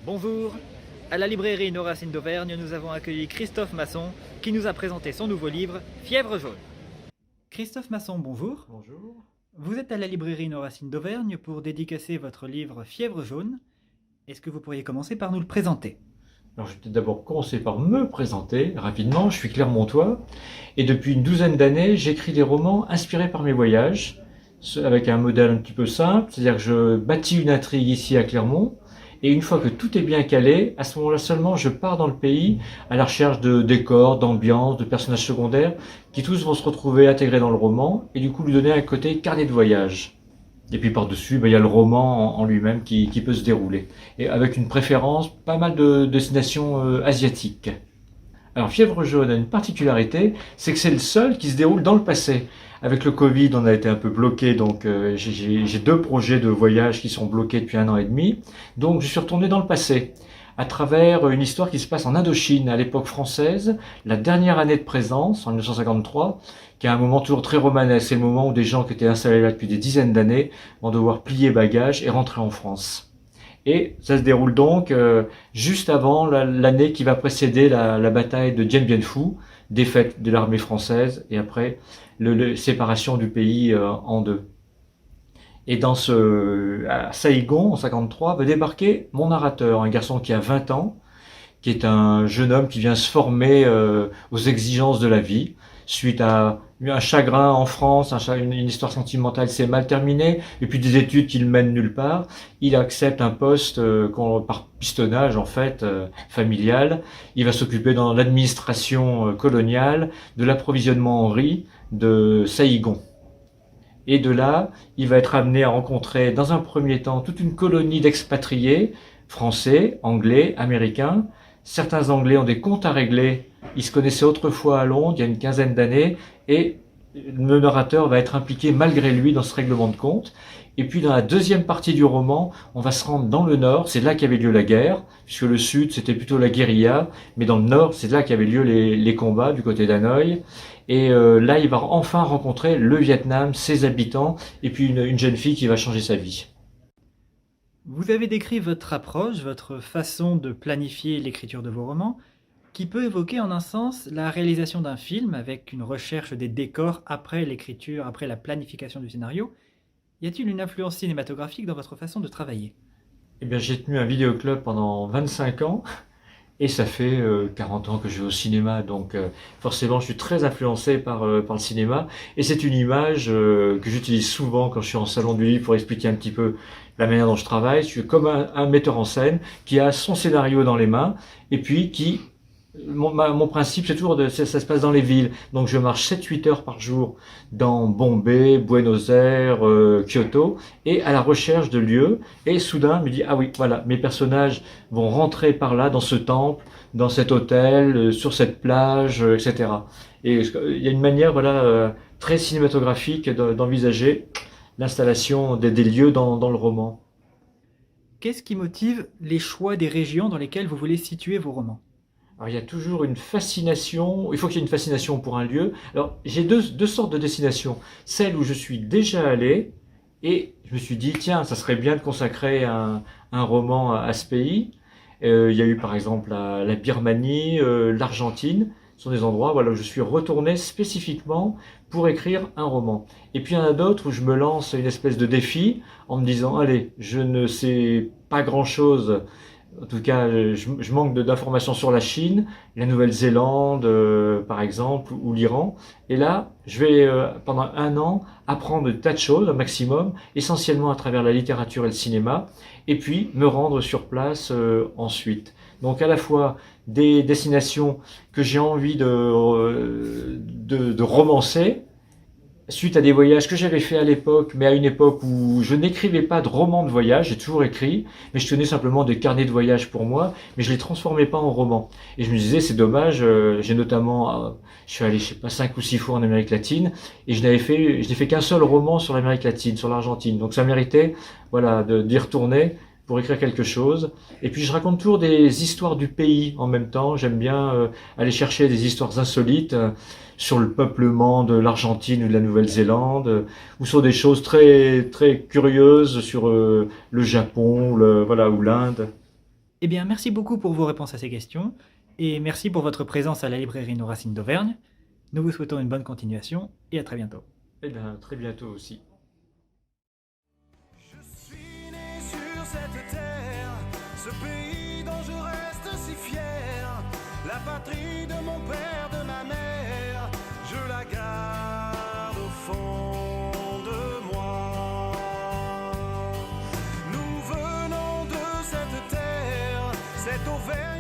Bonjour, à la librairie Nos Racines d'Auvergne, nous avons accueilli Christophe Masson qui nous a présenté son nouveau livre Fièvre jaune. Christophe Masson, bonjour. Bonjour. Vous êtes à la librairie Nos Racines d'Auvergne pour dédicacer votre livre Fièvre jaune. Est-ce que vous pourriez commencer par nous le présenter? Alors, je vais peut-être d'abord commencer par me présenter rapidement. Je suis Clermontois et depuis une douzaine d'années, j'écris des romans inspirés par mes voyages, avec un modèle un petit peu simple, c'est-à-dire que je bâtis une intrigue ici à Clermont et une fois que tout est bien calé, à ce moment-là seulement, je pars dans le pays à la recherche de décors, d'ambiance, de personnages secondaires qui tous vont se retrouver intégrés dans le roman et du coup lui donner un côté carnet de voyage. Et puis par-dessus, il y a le roman en lui-même qui peut se dérouler. Et avec une préférence, pas mal de destinations asiatiques. Alors Fièvre jaune a une particularité, c'est que c'est le seul qui se déroule dans le passé. Avec le Covid, on a été un peu bloqué, donc j'ai deux projets de voyage qui sont bloqués depuis 1 an et demi. Donc je suis retourné dans le passé, à travers une histoire qui se passe en Indochine, à l'époque française, la dernière année de présence, en 1953, qui est un moment toujours très romanesque. C'est le moment où des gens qui étaient installés là depuis des dizaines d'années vont devoir plier bagages et rentrer en France. Et ça se déroule donc juste avant l'année qui va précéder la bataille de Dien Bien Phu, défaite de l'armée française, et après la séparation du pays en deux. Et à Saïgon, en 53, va débarquer mon narrateur, un garçon qui a 20 ans, qui est un jeune homme qui vient se former aux exigences de la vie, suite à un chagrin en France, une histoire sentimentale s'est mal terminée, et puis des études qu'il mène nulle part. Il accepte un poste par pistonnage en fait familial. Il va s'occuper dans l'administration coloniale de l'approvisionnement en riz de Saïgon. Et de là, il va être amené à rencontrer dans un premier temps toute une colonie d'expatriés, français, anglais, américains. Certains anglais ont des comptes à régler. Ils se connaissaient autrefois à Londres, il y a une quinzaine d'années, et le narrateur va être impliqué malgré lui dans ce règlement de compte. Et puis dans la deuxième partie du roman, on va se rendre dans le nord, c'est là qu'avait lieu la guerre, puisque le sud c'était plutôt la guérilla, mais dans le nord c'est là qu'avaient lieu les combats du côté d'Hanoï. Et là il va enfin rencontrer le Vietnam, ses habitants, et puis une jeune fille qui va changer sa vie. Vous avez décrit votre approche, votre façon de planifier l'écriture de vos romans, qui peut évoquer en un sens la réalisation d'un film avec une recherche des décors après l'écriture, après la planification du scénario. Y a-t-il une influence cinématographique dans votre façon de travailler? Eh bien j'ai tenu un vidéoclub pendant 25 ans, et ça fait 40 ans que je vais au cinéma, donc forcément je suis très influencé par le cinéma. Et c'est une image que j'utilise souvent quand je suis en salon du livre pour expliquer un petit peu la manière dont je travaille. Je suis comme un metteur en scène qui a son scénario dans les mains et puis qui... Mon principe, c'est toujours ça se passe dans les villes. Donc je marche 7-8 heures par jour dans Bombay, Buenos Aires, Kyoto, et à la recherche de lieux. Et soudain, je me dis, ah oui, voilà, mes personnages vont rentrer par là, dans ce temple, dans cet hôtel, sur cette plage, etc. Et il y a une manière, voilà, très cinématographique d'envisager l'installation des lieux dans le roman. Qu'est-ce qui motive les choix des régions dans lesquelles vous voulez situer vos romans? Alors il y a toujours une fascination, il faut qu'il y ait une fascination pour un lieu. Alors j'ai deux sortes de destinations. Celle où je suis déjà allé et je me suis dit, tiens, ça serait bien de consacrer un roman à ce pays. Il y a eu par exemple la Birmanie, l'Argentine. Ce sont des endroits voilà, où je suis retourné spécifiquement pour écrire un roman. Et puis il y en a d'autres où je me lance une espèce de défi en me disant, allez, je ne sais pas grand-chose. En tout cas, je manque d'informations sur la Chine, la Nouvelle-Zélande, par exemple, ou l'Iran. Et là, je vais, pendant 1 an, apprendre des tas de choses, un maximum, essentiellement à travers la littérature et le cinéma, et puis me rendre sur place ensuite. Donc à la fois des destinations que j'ai envie de romancer, suite à des voyages que j'avais fait à l'époque, mais à une époque où je n'écrivais pas de romans de voyage, j'ai toujours écrit, mais je tenais simplement des carnets de voyage pour moi, mais je les transformais pas en romans. Et je me disais, c'est dommage, j'ai notamment, je suis allé, je sais pas, 5 ou 6 fois en Amérique latine, et je n'ai fait qu'un seul roman sur l'Amérique latine, sur l'Argentine. Donc ça méritait, voilà, d'y retourner pour écrire quelque chose. Et puis je raconte toujours des histoires du pays en même temps. J'aime bien aller chercher des histoires insolites sur le peuplement de l'Argentine ou de la Nouvelle-Zélande, ou sur des choses très très curieuses sur le Japon, voilà, ou l'Inde. Eh bien, merci beaucoup pour vos réponses à ces questions, et merci pour votre présence à la librairie Nos Racines d'Auvergne. Nous vous souhaitons une bonne continuation, et à très bientôt. Eh bien, très bientôt aussi. Je suis né sur cette terre, ce pays dont je reste si fier, la patrie de mon père, de ma mère, je la garde au fond de moi. Nous venons de cette terre, cette Auvergne.